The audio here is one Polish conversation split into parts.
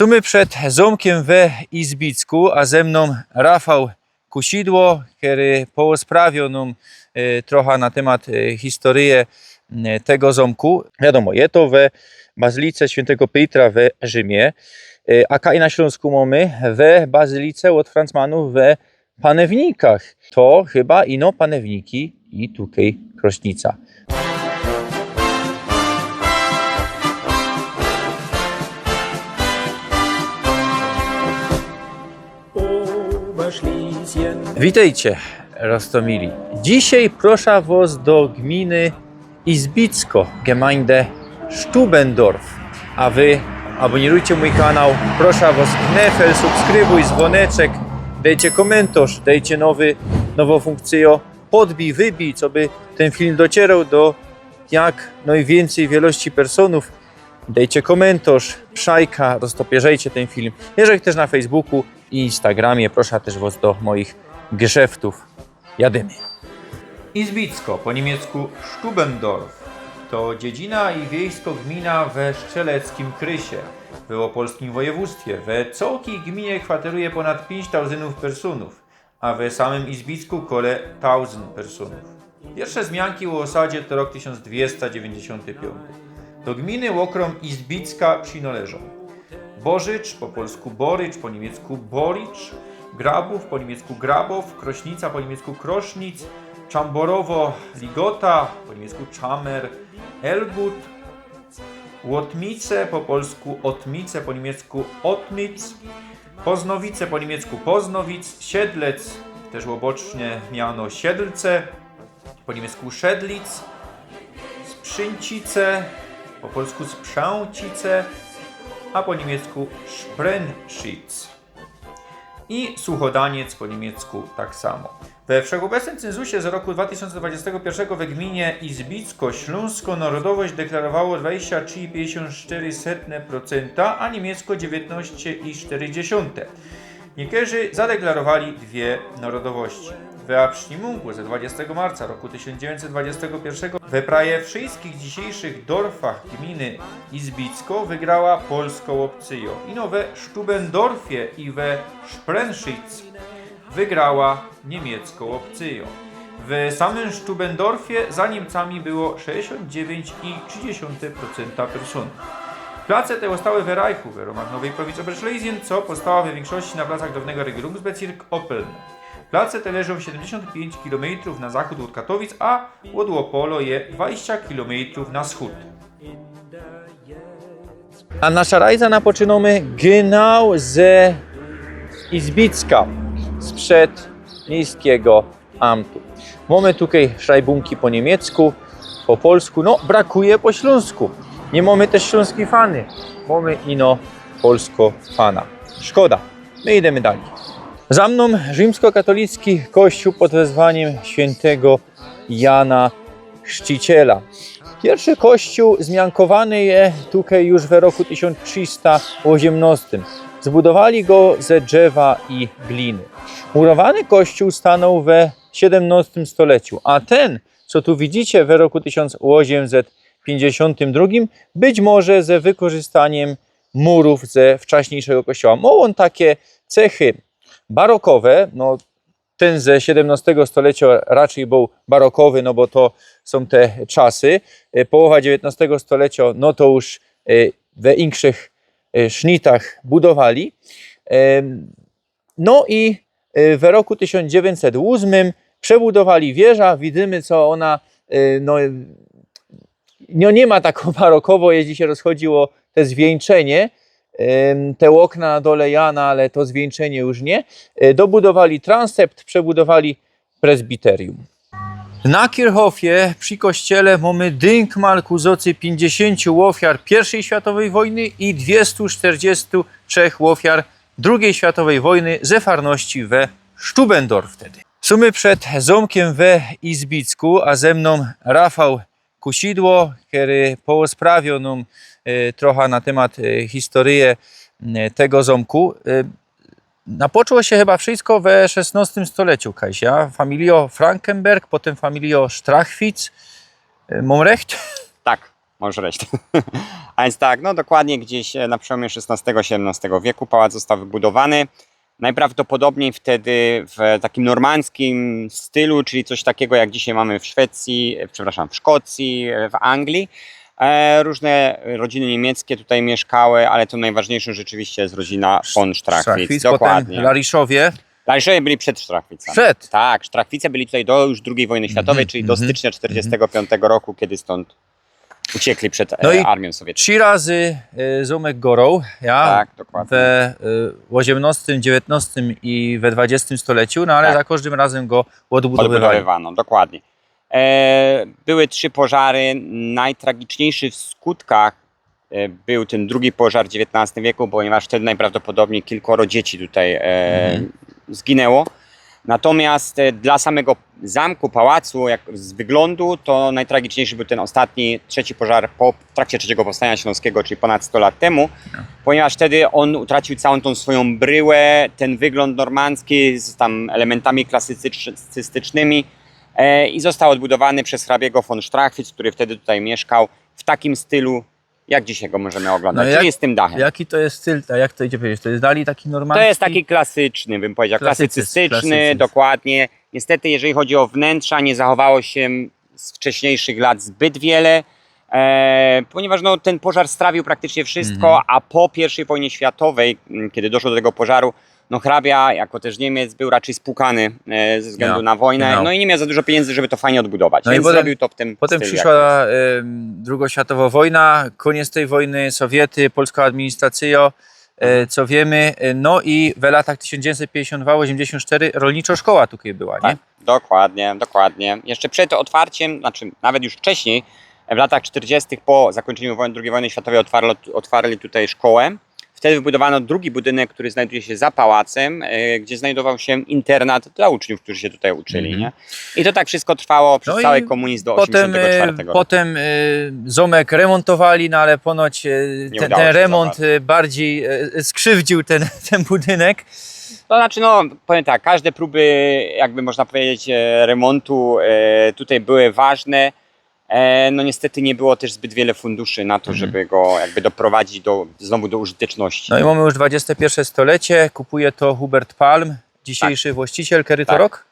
Sumy przed zamkiem we Izbicku, a ze mną Rafał Kusidło, który porozprawił nam trochę na temat historii tego zamku. Wiadomo, jest to we Bazylice Świętego Piotra w Rzymie, a kaj na Śląsku mamy we Bazylice od Francmanów we Panewnikach. To chyba ino Panewniki i tutaj Krośnica. Witajcie, Rostomili. Dzisiaj proszę was do gminy Izbicko, Gemeinde Stubendorf. A wy abonirujcie mój kanał. Proszę was knefel, subskrybuj, dzwoneczek, dajcie komentarz, dajcie nową funkcję, podbij, wybij, co by ten film docierał do jak najwięcej wielości personów. Dajcie komentarz, pszajka, roztopierzajcie ten film. Jeżeli też na Facebooku i Instagramie, proszę też was do moich geszeftów. Jadymy. Izbicko, po niemiecku Stubendorf, to dziedzina i wiejsko-gmina we Strzeleckim Krysie, w opolskim województwie. We całej gminie kwateruje ponad 5000 personów, a we samym Izbicku kole 1000 personów. Pierwsze zmianki o osadzie to rok 1295. Do gminy okrom Izbicka przynależą Bożycz, po polsku Borycz, po niemiecku Boricz, Grabów, po niemiecku Grabow, Krośnica, po niemiecku Krosznic, Czamborowo, Ligota, po niemiecku Czamer, Elgut, Łotmice, po polsku Otmice, po niemiecku Otmic, Poznowice, po niemiecku Poznowic, Siedlec, też łobocznie miano Siedlce, po niemiecku Szedlic, Sprzyncice, po polsku Sprzęcice, a po niemiecku Spręschic. I Suchodaniec po niemiecku tak samo. We wszechobecnym cenzusie z roku 2021 we gminie Izbicko Śląsko narodowość deklarowało 23,54%, a niemiecko 19,4%. Niektórzy zadeklarowali dwie narodowości. We Abstimmung ze 20 marca roku 1921 we prawie wszystkich dzisiejszych dorfach gminy Izbicko wygrała polską opcję. Ino we Stubendorfie i we Spręschic wygrała niemiecką opcję. W samym Stubendorfie za Niemcami było 69,3% personów. Place te zostały w Reichu, w ramach nowej prowincji Oberschlesien, co powstała w większości na placach dawnego Regierungsbezirk Oppeln. Place te leżą 75 km na zachód od Katowic, a od Opolo je 20 km na wschód. A nasza rajza napoczynamy genau ze Izbicka, sprzed miejskiego amtu. Mamy tutaj szajbunki po niemiecku, po polsku, no brakuje po śląsku. Nie mamy też śląskiej fany, mamy ino polsko fana. Szkoda, my idziemy dalej. Za mną rzymskokatolicki kościół pod wezwaniem świętego Jana Chrzciciela. Pierwszy kościół zmiankowany jest tutaj już w roku 1318. Zbudowali go ze drzewa i gliny. Murowany kościół stanął we XVII stuleciu, a ten, co tu widzicie w roku 1852, być może ze wykorzystaniem murów ze wcześniejszego kościoła. Ma on takie cechy barokowe, no ten ze XVII stulecia raczej był barokowy, no bo to są te czasy. Połowa XIX stulecia, no to już we większych sznitach budowali. No i w roku 1908 przebudowali wieżę. Widzimy, co ona nie ma taką barokowo, jeśli się rozchodziło te zwieńczenie. Te okna na dole Jana, ale to zwieńczenie już nie. Dobudowali transept, przebudowali prezbiterium. Na Kirchhofie przy kościele mamy Denkmal ku zocy 50 ofiar I światowej wojny i 243 ofiar II światowej wojny ze farności we Stubendorf wtedy. Sumy przed zamkiem we Izbicku, a ze mną Rafał Kusidło, który porozprawił nam trochę na temat historii tego zamku. Napoczęło się chyba wszystko we XVI stuleciu, Kasia. Familio Frankenberg, potem familio Strachwitz. Mam recht? Tak, możesz resztę. A więc tak, no dokładnie gdzieś na przełomie XVI-XVII wieku pałac został wybudowany. Najprawdopodobniej wtedy w takim normandzkim stylu, czyli coś takiego jak dzisiaj mamy w Szwecji, przepraszam, w Szkocji, w Anglii. Różne rodziny niemieckie tutaj mieszkały, ale to najważniejszą rzeczywiście jest rodzina von Strachwitz. Dokładnie. Lariszowie. Lariszowie byli przed Strachwitzem. Przed? Tak, Strachwice byli tutaj do już II wojny światowej, czyli do stycznia 1945 roku, kiedy stąd uciekli przed armią sowiecką. 3 razy Zomek gorął, Tak, dokładnie. we XVIII, XIX i we XX stuleciu, no ale Tak. za każdym razem go odbudowywali. Odbudowywano, dokładnie. Były 3 pożary. Najtragiczniejszy w skutkach był ten drugi pożar w XIX wieku, ponieważ wtedy najprawdopodobniej kilkoro dzieci tutaj zginęło. Natomiast dla samego zamku, pałacu, jak z wyglądu, to najtragiczniejszy był ten ostatni, trzeci pożar w trakcie III Powstania Śląskiego, czyli ponad 100 lat temu, ponieważ wtedy on utracił całą tą swoją bryłę, ten wygląd normandzki z tam elementami klasycystycznymi i został odbudowany przez hrabiego von Strachwitz, który wtedy tutaj mieszkał w takim stylu, jak dzisiaj go możemy oglądać, czyli z tym dachem. Jaki to jest styl, jak to idzie powiedzieć? To jest dalej taki normalny. To jest taki klasyczny, bym powiedział, klasycystyczny, dokładnie. Niestety, jeżeli chodzi o wnętrza, nie zachowało się z wcześniejszych lat zbyt wiele, ponieważ no, ten pożar strawił praktycznie wszystko, a po I wojnie światowej, kiedy doszło do tego pożaru, no hrabia, jako też Niemiec, był raczej spłukany ze względu na wojnę, no i nie miał za dużo pieniędzy, żeby to fajnie odbudować, więc zrobił to w tym Potem stylu przyszła II światowa wojna, koniec tej wojny, Sowiety, polska administracja, co wiemy, no i w latach 1952-84 rolnicza szkoła tutaj była, nie? Tak, dokładnie, dokładnie. Jeszcze przed otwarciem, znaczy nawet już wcześniej, w latach 40. po zakończeniu II wojny światowej otwarli tutaj szkołę. Wtedy wybudowano drugi budynek, który znajduje się za pałacem, gdzie znajdował się internat dla uczniów, którzy się tutaj uczyli. Nie? I to tak wszystko trwało przez cały komunizm do 1984 roku. Potem Zomek remontowali, no ale ponoć ten remont bardziej skrzywdził ten budynek. To znaczy, no powiem tak, każde próby, jakby można powiedzieć, remontu tutaj były ważne. No niestety nie było też zbyt wiele funduszy na to, żeby go jakby doprowadzić znowu do użyteczności. No i mamy już XXI stulecie, kupuje to Hubert Palm, dzisiejszy właściciel, który to rok?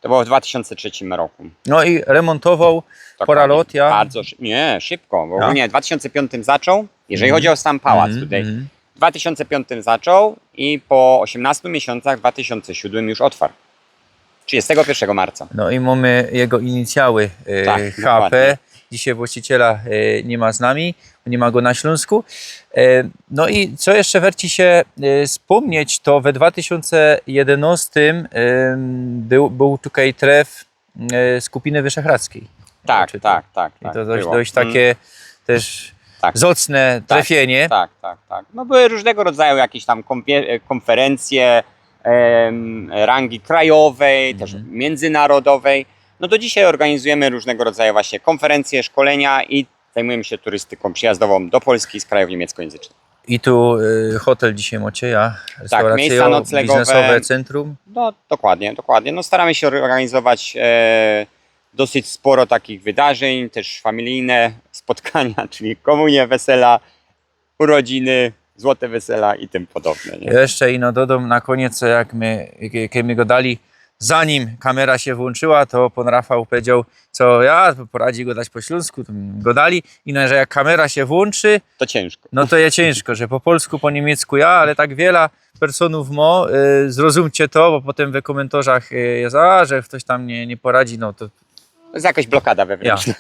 To było w 2003 roku. No i remontował Poralotia. Bardzo szybko, bo ogólnie w 2005 zaczął, jeżeli chodzi o sam pałac tutaj. W 2005 zaczął i po 18 miesiącach w 2007 już otwarł. 31 marca. No i mamy jego inicjały HP. Dokładnie. Dzisiaj właściciela nie ma z nami, nie ma go na Śląsku. No i co jeszcze warto się wspomnieć, to we 2011 był tutaj tref Skupiny Wyszehradzkiej. Tak. I to dość takie też zacne trafienie. Tak. No były różnego rodzaju jakieś tam konferencje rangi krajowej, też międzynarodowej. No do dzisiaj organizujemy różnego rodzaju właśnie konferencje, szkolenia i zajmujemy się turystyką przyjazdową do Polski z krajów niemieckojęzycznych. I tu hotel dzisiaj Mocieja, tak, miejsca noclegowe, biznesowe centrum. No dokładnie. No staramy się organizować dosyć sporo takich wydarzeń, też familijne spotkania, czyli komunie, wesela, urodziny, złote wesela i tym podobne. Nie? Jeszcze dodam na koniec, jak my go dali, zanim kamera się włączyła, to pan Rafał powiedział, co ja poradzi go dać po śląsku, to go dali i że jak kamera się włączy, to ciężko. No to jest ciężko, że po polsku, po niemiecku ja, ale tak wiele personów zrozumcie to, bo potem w komentarzach jest, że ktoś tam nie poradzi, no to to jest jakaś blokada wewnętrzna.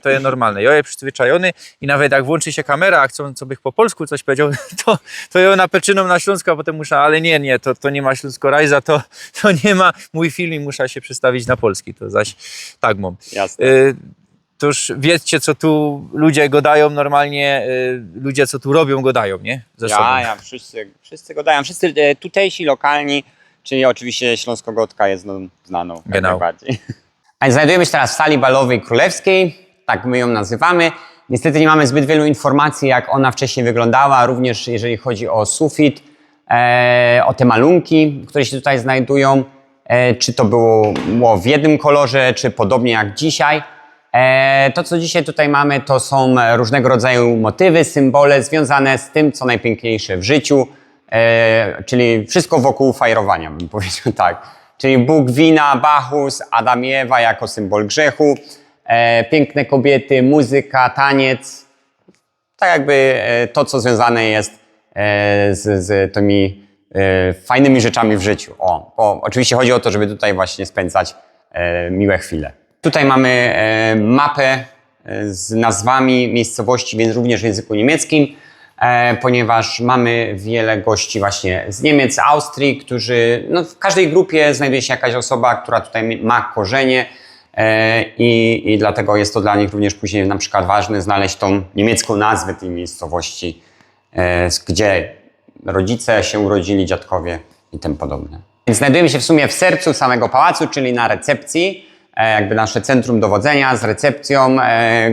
To jest normalne. Ja jestem przyzwyczajony i nawet jak włączy się kamera, a chcą, co bych po polsku coś powiedział, to ja napeczyną na Śląsku, a potem muszę, ale nie, to nie ma Śląsko-Rajza, to nie ma mój film i muszę się przestawić na polski, to zaś tak mam. Jasne. To już wiecie, co tu ludzie gadają normalnie, ludzie, co tu robią, gadają, nie? Ze sobą. Wszyscy gadają, wszyscy tutejsi, lokalni, czyli oczywiście Śląsko-Gotka jest znaną najbardziej. A znajdujemy się teraz w sali balowej królewskiej, tak my ją nazywamy. Niestety nie mamy zbyt wielu informacji, jak ona wcześniej wyglądała, również jeżeli chodzi o sufit, o te malunki, które się tutaj znajdują, czy to było w jednym kolorze, czy podobnie jak dzisiaj. To, co dzisiaj tutaj mamy, to są różnego rodzaju motywy, symbole związane z tym, co najpiękniejsze w życiu, czyli wszystko wokół fajerowania, bym powiedział tak. Czyli Bóg wina, Bacchus, Adam i Ewa jako symbol grzechu, piękne kobiety, muzyka, taniec. Tak jakby to, co związane jest z tymi fajnymi rzeczami w życiu. Bo oczywiście chodzi o to, żeby tutaj właśnie spędzać miłe chwile. Tutaj mamy mapę z nazwami miejscowości, więc również w języku niemieckim, ponieważ mamy wiele gości właśnie z Niemiec, Austrii, którzy, no w każdej grupie znajduje się jakaś osoba, która tutaj ma korzenie i dlatego jest to dla nich również później na przykład ważne znaleźć tą niemiecką nazwę tej miejscowości, gdzie rodzice się urodzili, dziadkowie i tym podobne. Więc znajdujemy się w sumie w sercu samego pałacu, czyli na recepcji, jakby nasze centrum dowodzenia z recepcją,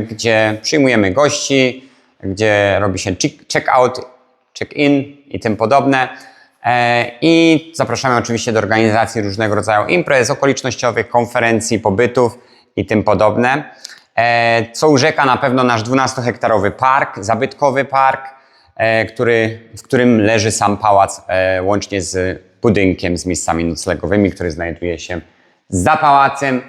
gdzie przyjmujemy gości, gdzie robi się check-out, check-in i tym podobne. I zapraszamy oczywiście do organizacji różnego rodzaju imprez okolicznościowych, konferencji, pobytów i tym podobne. Co urzeka na pewno nasz 12-hektarowy park, zabytkowy park, w którym leży sam pałac, łącznie z budynkiem, z miejscami noclegowymi, który znajduje się za pałacem.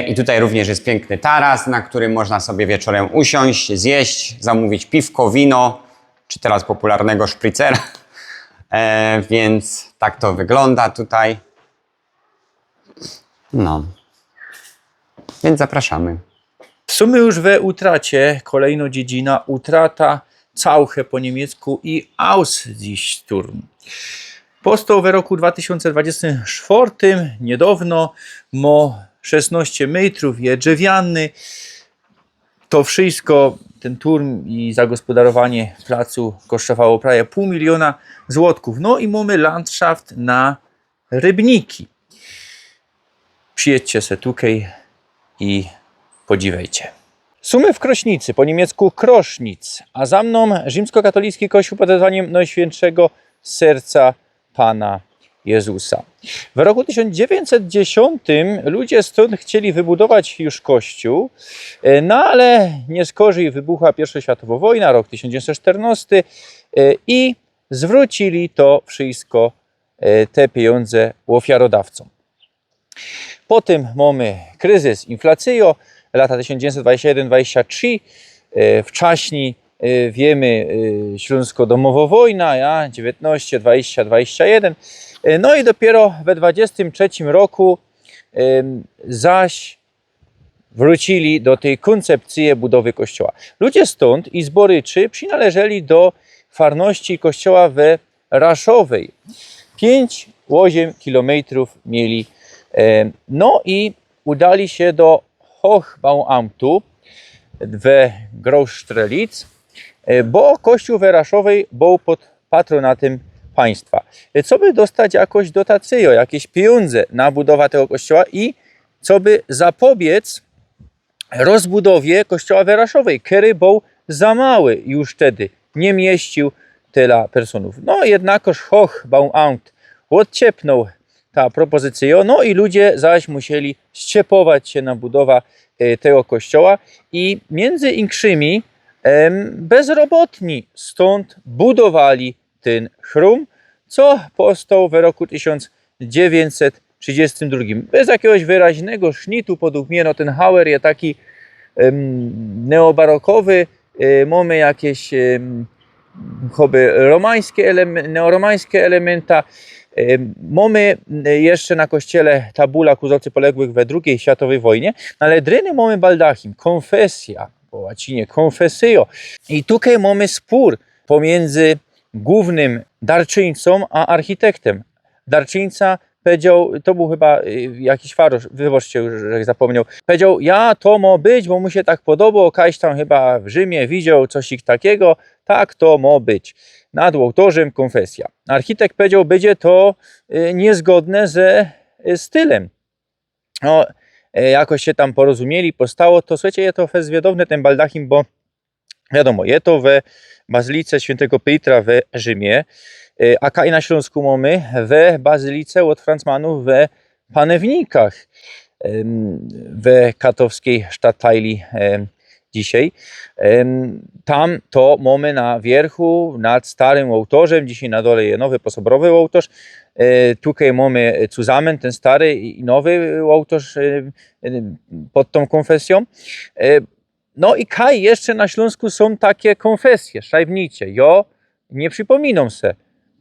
I tutaj również jest piękny taras, na którym można sobie wieczorem usiąść, zjeść, zamówić piwko, wino, czy teraz popularnego szpricera. Więc tak to wygląda tutaj. No. Więc zapraszamy. Są już we utracie, kolejna dziedzina, utrata, Cauche po niemiecku i Aussichtsturm. Powstał w roku 2024, niedawno, ma 16 metrów, jest drzewiany. To wszystko, ten turm i zagospodarowanie placu kosztowało prawie $500 000 złotków. No i mamy landschaft na rybniki. Przyjedźcie se tutaj i podziwiajcie. Sumy w Krośnicy, po niemiecku Kroschnitz, a za mną rzymskokatolicki kościół pod wezwaniem Najświętszego Serca Pana Jezusa. W roku 1910 ludzie stąd chcieli wybudować już kościół, no ale nie skorzy wybuchła I światowa wojna, rok 1914 i zwrócili to wszystko, te pieniądze ofiarodawcom. Potem mamy kryzys, inflację, lata 1921-23, wcześniej wiemy śląsko-domowa wojna, 19, 20, 21. No i dopiero we 23 roku zaś wrócili do tej koncepcji budowy kościoła. Ludzie stąd i z Boryczy przynależeli do farności kościoła we Raszowej. 5-8 kilometrów mieli. No i udali się do Hochbauamtu w Großstrelitz, bo kościół we Raszowej był pod patronatem państwa. Co by dostać jakąś dotację, jakieś pieniądze na budowę tego kościoła i co by zapobiec rozbudowie kościoła we Raszowej, który był za mały już wtedy, nie mieścił tyle personów. No jednakoż Hochbauamt odciepnął ta propozycja, no i ludzie zaś musieli ściepować się na budowę tego kościoła i między innymi bezrobotni stąd budowali ten chrum, co powstał w roku 1932. Bez jakiegoś wyraźnego sznitu, według mnie, no ten hauer jest taki neobarokowy, mamy jakieś neoromańskie elementa. Mamy jeszcze na kościele tabula ku ojcu poległych we II światowej wojnie, ale dryny mamy baldachim, konfesja, po łacinie confessio. I tutaj mamy spór pomiędzy głównym darczyńcą a architektem. Darczyńca powiedział, to był chyba jakiś farosz, wybaczcie, że zapomniał, powiedział, ja to ma być, bo mu się tak podobało, kaś tam chyba w Rzymie widział coś takiego, tak to ma być. Nad ołtarzem konfesja. Architekt powiedział, będzie to niezgodne ze stylem. No, jakoś się tam porozumieli, powstało to, słuchajcie, jest to fezwiedowne ten baldachim, bo wiadomo, jest to we Bazylice Świętego Piotra w Rzymie, a kaj na Śląsku mamy we Bazylice od Francmanów we Panewnikach. w katowskiej Stadtteili dzisiaj. Tam to mamy na wierchu, nad starym ołtarzem, dzisiaj na dole jest nowy posobrowy ołtarz. Tutaj mamy zusammen ten stary i nowy ołtarz pod tą konfesją. No i kaj jeszcze na Śląsku są takie konfesje, szajbnicie. Ja nie przypominam se.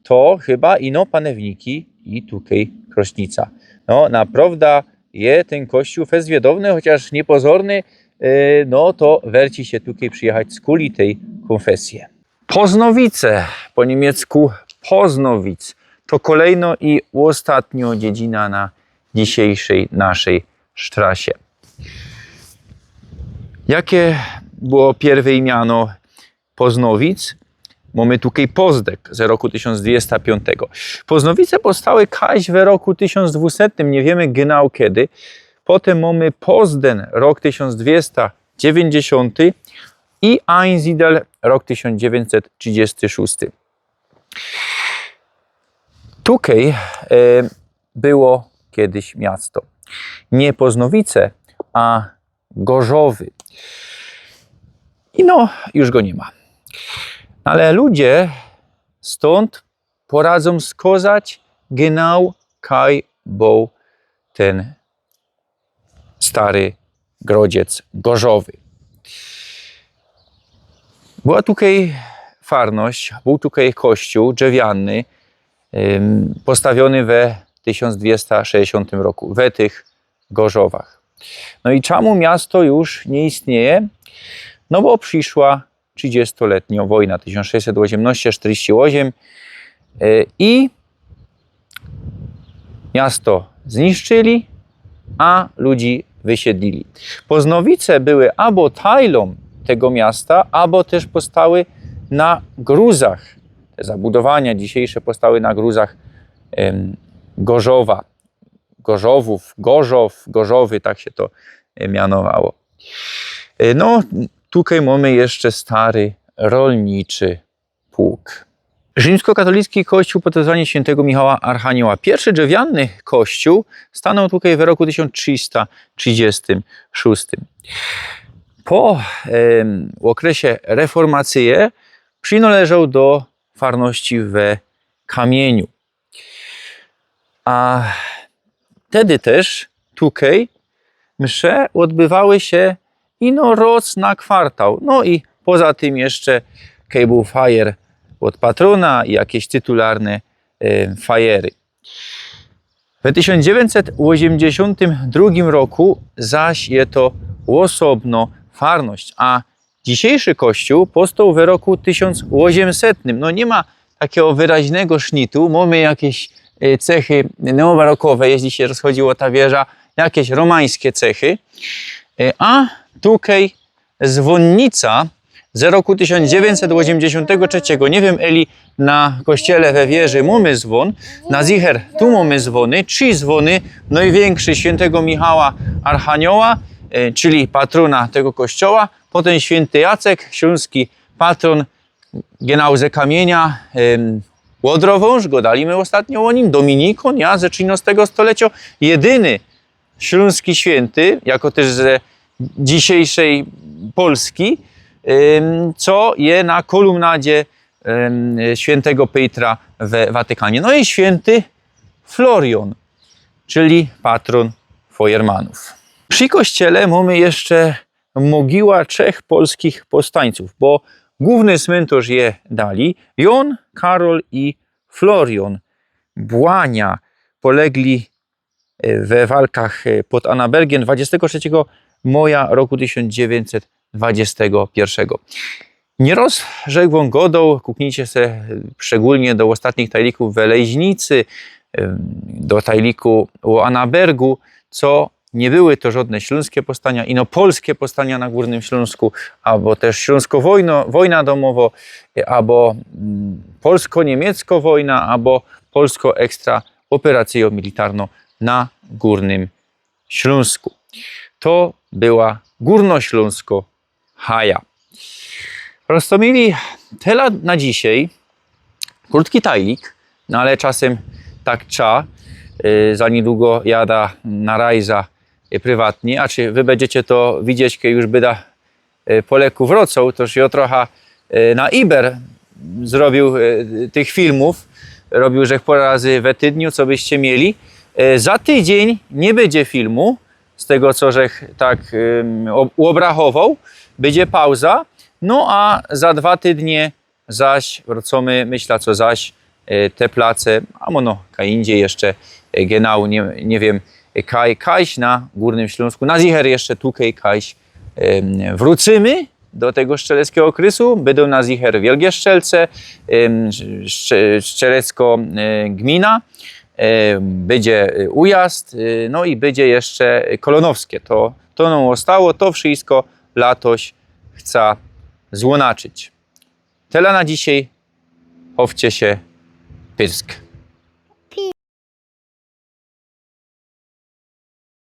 To chyba ino panewniki i tutaj Krośnica. No naprawdę jest ten kościół fest wiedowny, chociaż niepozorny, no to werci się tutaj przyjechać z kuli tej konfesji. Poznowice, po niemiecku Poznowic, to kolejno i ostatnio dziedzina na dzisiejszej naszej strasie. Jakie było pierwsze miano Poznowic? Mamy tutaj Pozdek z roku 1205. Poznowice powstały kaś w roku 1200, nie wiemy genau kiedy. Potem mamy Pozden, rok 1290 i Einsiedel, rok 1936. Tutaj było kiedyś miasto. Nie Poznowice, a Gorzowy. I no, już go nie ma. Ale ludzie stąd poradzą skazać genau kaj był ten stary grodziec Gorzowy. Była tutaj farność, był tutaj kościół drzewiany, postawiony we 1260 roku, we tych Gorzowach. No i czemu miasto już nie istnieje? No bo przyszła 30-letnia wojna 1618-48 i miasto zniszczyli, a ludzi wysiedlili. Poznowice były albo tajlą tego miasta, albo też powstały na gruzach. Te zabudowania dzisiejsze powstały na gruzach Gorzowa, Gorzowów, Gorzow, Gorzowy, tak się to mianowało. No, tutaj mamy jeszcze stary rolniczy pułk. Rzymskokatolicki kościół pod wezwaniem świętego Michała Archanioła. Pierwszy drewniany kościół stanął tutaj w roku 1336. Po okresie reformacji przynależał do farności we kamieniu. A wtedy też tutaj msze odbywały się ino roz na kwartał. No i poza tym jeszcze cable fire od patrona i jakieś tytularne fajery. W 1982 roku zaś jest to osobno farność, a dzisiejszy kościół powstał w roku 1800. No nie ma takiego wyraźnego sznitu, mamy jakieś cechy neobarokowe, jeśli się rozchodziła ta wieża, jakieś romańskie cechy, a tutaj dzwonnica z roku 1983. Nie wiem, Eli, na kościele we wieży mamy dzwon, na zicher tu mamy dzwony, 3 dzwony, największy świętego Michała Archanioła, czyli patrona tego kościoła, potem święty Jacek, śląski patron, genau ze kamienia, Łodrowąż, gadaliśmy ostatnio o nim, Dominikon, ja ze XIII stulecia, jedyny śląski święty, jako też ze dzisiejszej Polski, co je na kolumnadzie świętego Pietra w Watykanie. No i święty Florian, czyli patron Feuermanów. Przy kościele mamy jeszcze mogiła 3 polskich powstańców, bo główny cmentarz je dali. Jon, Karol i Florian Błania polegli we walkach pod Annabergiem 23 maja roku 1921. Nieraz rzekł godą, kuknijcie se szczególnie do ostatnich tajlików w Lejźnicy, do tajliku o Annabergu, co nie były to żadne śląskie powstania, ino polskie powstania na Górnym Śląsku, albo też śląsko-wojna domowa, albo polsko-niemiecko wojna, albo polsko-ekstra operacja militarna na Górnym Śląsku. To była Górnośląsko-Haja. Roztomili tyle na dzisiaj. Krótki tajlik, no ale czasem tak trzeba. Za niedługo jada na rajza prywatnie, a czy wy będziecie to widzieć, kiedy już byda po leku wracał, toż ja trochę na Iber zrobił tych filmów, robił, że po razy we tygodniu, co byście mieli. Za tydzień nie będzie filmu, z tego co żech tak uobrachował, będzie pauza, no a za 2 tygodnie zaś wracamy, myślę co zaś, te place, a mono indziej jeszcze genau, nie wiem, kajś na Górnym Śląsku, na zicher jeszcze tukej kajś wrócimy do tego szczeleckiego okresu, będą na zicher Wielgie Szczelce, Szczelecko gmina, będzie ujazd, no i będzie jeszcze Kolonowskie. To nam zostało, to wszystko latoś chce złonaczyć. Tyle na dzisiaj, chowcie się, pysk.